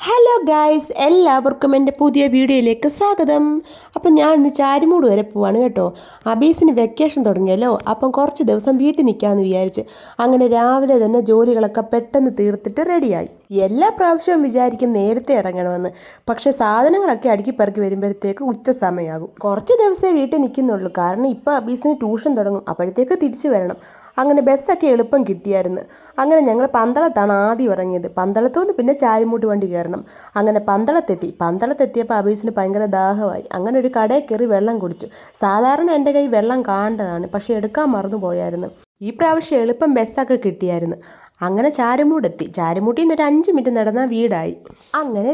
Hello guys, എല്ലാവർക്കും എൻ്റെ പുതിയ വീഡിയോയിലേക്ക് സ്വാഗതം. അപ്പം ഞാൻ ഇന്ന് ചാരിമൂട് വരെ പോവാണ് കേട്ടോ. അബീസിന് വെക്കേഷൻ തുടങ്ങിയല്ലോ, അപ്പം കുറച്ച് ദിവസം വീട്ടിൽ നിൽക്കാമെന്ന് വിചാരിച്ച് അങ്ങനെ രാവിലെ തന്നെ ജോലികളൊക്കെ പെട്ടെന്ന് തീർത്തിട്ട് റെഡിയായി. എല്ലാ പ്രാവശ്യവും വിചാരിക്കും നേരത്തെ ഇറങ്ങണമെന്ന്, പക്ഷേ സാധനങ്ങളൊക്കെ അടുക്കി പെറുക്കി വരുമ്പോഴത്തേക്ക് ഉച്ച സമയമാകും. കുറച്ച് ദിവസമേ വീട്ടിൽ നിൽക്കുന്നുള്ളൂ, കാരണം ഇപ്പോൾ അബീസിന് ട്യൂഷൻ തുടങ്ങും, അപ്പോഴത്തേക്ക് തിരിച്ചു വരണം. അങ്ങനെ ബസ്സൊക്കെ എളുപ്പം കിട്ടിയായിരുന്നു. അങ്ങനെ ഞങ്ങൾ പന്തളത്താണ് ആദ്യം ഇറങ്ങിയത്. പന്തളത്തുനിന്ന് പിന്നെ ചാരിമൂട്ട് വണ്ടി കയറണം. അങ്ങനെ പന്തളത്തെത്തിയപ്പോൾ അബീസിന് ഭയങ്കര ദാഹമായി. അങ്ങനെ ഒരു കടയിൽ കയറി വെള്ളം കുടിച്ചു. സാധാരണ എൻ്റെ കൈ വെള്ളം കാണേണ്ടതാണ്, പക്ഷേ എടുക്കാൻ മറന്നു പോയായിരുന്നു. ഈ പ്രാവശ്യം എളുപ്പം ബസ്സൊക്കെ കിട്ടിയായിരുന്നു. അങ്ങനെ ചാരുമൂട്ടിൽ നിന്ന് ഒരു 5 മിനിറ്റ് നടന്നാൽ വീടായി. അങ്ങനെ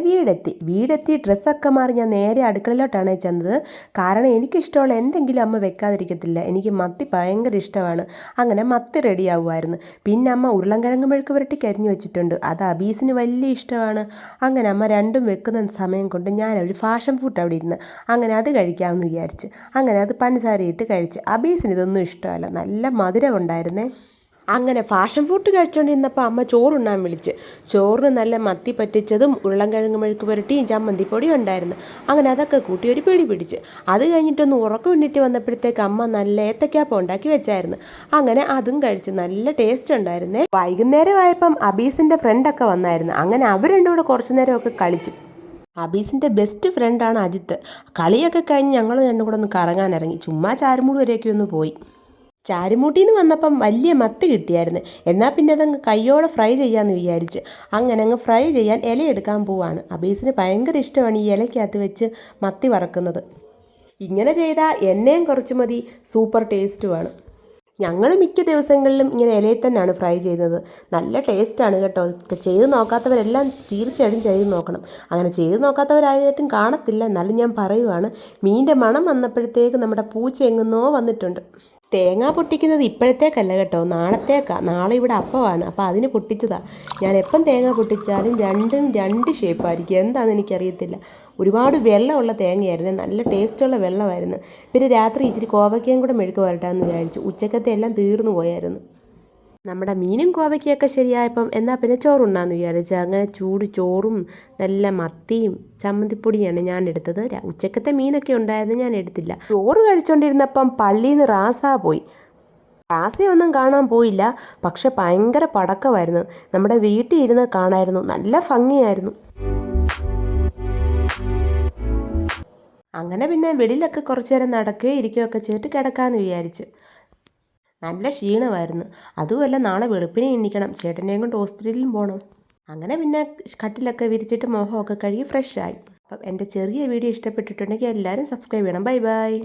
വീടെത്തി ഡ്രസ്സൊക്കെ മാറി ഞാൻ നേരെ അടുക്കളയിലോട്ടാണ് ചെന്നത്. കാരണം എനിക്കിഷ്ടമുള്ള എന്തെങ്കിലും അമ്മ വെക്കാതിരിക്കത്തില്ല. എനിക്ക് മത്തി ഭയങ്കര ഇഷ്ടമാണ്. അങ്ങനെ മത്തി റെഡിയാവുമായിരുന്നു. പിന്നെ അമ്മ ഉരുളൻകിഴങ്ങ് മെഴുക്ക് പുരട്ടി കരിഞ്ഞു വെച്ചിട്ടുണ്ട്. അത് അബീസിന് വലിയ ഇഷ്ടമാണ്. അങ്ങനെ അമ്മ രണ്ടും വെക്കുന്ന സമയം കൊണ്ട് ഞാനൊരു ഫാഷൻ ഫുഡ് അവിടെ ഇരുന്ന് അങ്ങനെ അത് കഴിക്കാമെന്ന് വിചാരിച്ച് അങ്ങനെ അത് പഞ്ചസാരയിട്ട് കഴിച്ച്. അബീസിന് ഇതൊന്നും ഇഷ്ടമല്ല, നല്ല മധുരം ഉണ്ടായിരുന്നേ. അങ്ങനെ ഫാഷൻ ഫുഡ് കഴിച്ചുകൊണ്ടിരുന്നപ്പോൾ അമ്മ ചോറുണ്ണാൻ വിളിച്ച്. ചോറിന് നല്ല മത്തി പറ്റിച്ചതും ഉരുളൻകിഴങ്ങ് മെഴുക്ക് പുരട്ടിയും ചമ്മന്തിപ്പൊടിയും ഉണ്ടായിരുന്നു. അങ്ങനെ അതൊക്കെ കൂട്ടി ഒരു പിടി പിടിച്ച്. അത് കഴിഞ്ഞിട്ടൊന്ന് ഉറക്കം എണ്ണീറ്റ് വന്നപ്പോഴത്തേക്ക് അമ്മ നല്ല ഏത്തക്കാപ്പം ഉണ്ടാക്കി വെച്ചായിരുന്നു. അങ്ങനെ അതും കഴിച്ച്. നല്ല ടേസ്റ്റ് ഉണ്ടായിരുന്നേ. വൈകുന്നേരമായപ്പം അബീസിൻ്റെ ഫ്രണ്ടൊക്കെ വന്നായിരുന്നു. അങ്ങനെ അവർ രണ്ടും കൂടെ കുറച്ചു നേരമൊക്കെ കളിച്ചു. അബീസിൻ്റെ ബെസ്റ്റ് ഫ്രണ്ടാണ് അജിത്ത്. കളിയൊക്കെ കഴിഞ്ഞ് ഞങ്ങൾ രണ്ടും കൂടെ ഒന്ന് കറങ്ങാനിറങ്ങി. ചുമ്മാ ചാരുമൂട് വരെയൊക്കെ ഒന്ന് പോയി. ചാരുമൂട്ടിൽ നിന്ന് വന്നപ്പം വലിയ മത്തി കിട്ടിയായിരുന്നു. എന്നാൽ പിന്നെ അതങ്ങ് കയ്യോടെ ഫ്രൈ ചെയ്യാമെന്ന് വിചാരിച്ച് അങ്ങനെ അങ്ങ് ഫ്രൈ ചെയ്യാൻ ഇലയെടുക്കാൻ പോവാണ്. അബീസിന് ഭയങ്കര ഇഷ്ടമാണ് ഈ ഇലയ്ക്കകത്ത് വെച്ച് മത്തി വറക്കുന്നത്. ഇങ്ങനെ ചെയ്താൽ എണ്ണയും കുറച്ച് മതി, സൂപ്പർ ടേസ്റ്റുമാണ്. ഞങ്ങൾ മിക്ക ദിവസങ്ങളിലും ഇങ്ങനെ ഇലയിൽ തന്നെയാണ് ഫ്രൈ ചെയ്യുന്നത്. നല്ല ടേസ്റ്റാണ് കേട്ടോ. ചെയ്ത് നോക്കാത്തവരെല്ലാം തീർച്ചയായിട്ടും ചെയ്ത് നോക്കണം. അങ്ങനെ ചെയ്ത് നോക്കാത്തവരായിട്ടും കാണത്തില്ല, എന്നാലും ഞാൻ പറയുവാണ്. മീനിൻ്റെ മണം വന്നപ്പോഴത്തേക്ക് നമ്മുടെ പൂച്ച എങ്ങുന്നോ വന്നിട്ടുണ്ട്. തേങ്ങ പൊട്ടിക്കുന്നത് ഇപ്പോഴത്തേക്കല്ല കേട്ടോ, നാളെ ഇവിടെ അപ്പമാണ്. അപ്പോൾ അതിന് പൊട്ടിച്ചതാണ്. ഞാൻ എപ്പം തേങ്ങ പൊട്ടിച്ചാലും രണ്ടും രണ്ട് ഷേപ്പായിരിക്കും. എന്താണെന്ന് എനിക്കറിയത്തില്ല. ഒരുപാട് വെള്ളമുള്ള തേങ്ങയായിരുന്നു, നല്ല ടേസ്റ്റുള്ള വെള്ളമായിരുന്നു. പിന്നെ രാത്രി ഇച്ചിരി കോവയ്ക്കയും കൂടെ മെഴുക്ക് വരട്ടാമെന്ന് വിചാരിച്ചു. ഉച്ചക്കത്തെ എല്ലാം തീർന്നു പോയായിരുന്നു. നമ്മുടെ മീനും കോവയ്ക്കൊക്കെ ശരിയായപ്പം എന്നാൽ പിന്നെ ചോറുണ്ണാന്ന് വിചാരിച്ചു. അങ്ങനെ ചൂട് ചോറും നല്ല മത്തിയും ചമ്മന്തിപ്പൊടിയാണ് ഞാൻ എടുത്തത്. ഉച്ചക്കത്തെ മീനൊക്കെ ഉണ്ടായിരുന്നു, ഞാൻ എടുത്തില്ല. ചോറ് കഴിച്ചുകൊണ്ടിരുന്നപ്പം പള്ളിയിൽ നിന്ന് പോയി. റാസയൊന്നും കാണാൻ പോയില്ല, പക്ഷെ ഭയങ്കര പടക്കമായിരുന്നു. നമ്മുടെ വീട്ടിൽ ഇരുന്ന് കാണായിരുന്നു, നല്ല ഭംഗിയായിരുന്നു. അങ്ങനെ പിന്നെ വെളിയിലൊക്കെ കുറച്ചു നേരം നടക്കുകയോ ഇരിക്കുകയൊക്കെ ചെയ്തിട്ട് കിടക്കാമെന്ന് വിചാരിച്ച്. നല്ല ക്ഷീണമായിരുന്നു. അതുമല്ല നാളെ വെളുപ്പിനെ എണീക്കണം, ചേട്ടനെയും കൊണ്ട് ഹോസ്പിറ്റലിലും പോകണം. അങ്ങനെ പിന്നെ കട്ടിലൊക്കെ വിരിച്ചിട്ട് മുഖമൊക്കെ കഴുകി ഫ്രഷായി. അപ്പം എൻ്റെ ചെറിയ വീഡിയോ ഇഷ്ടപ്പെട്ടിട്ടുണ്ടെങ്കിൽ എല്ലാവരും സബ്സ്ക്രൈബ് ചെയ്യണം. Bye bye.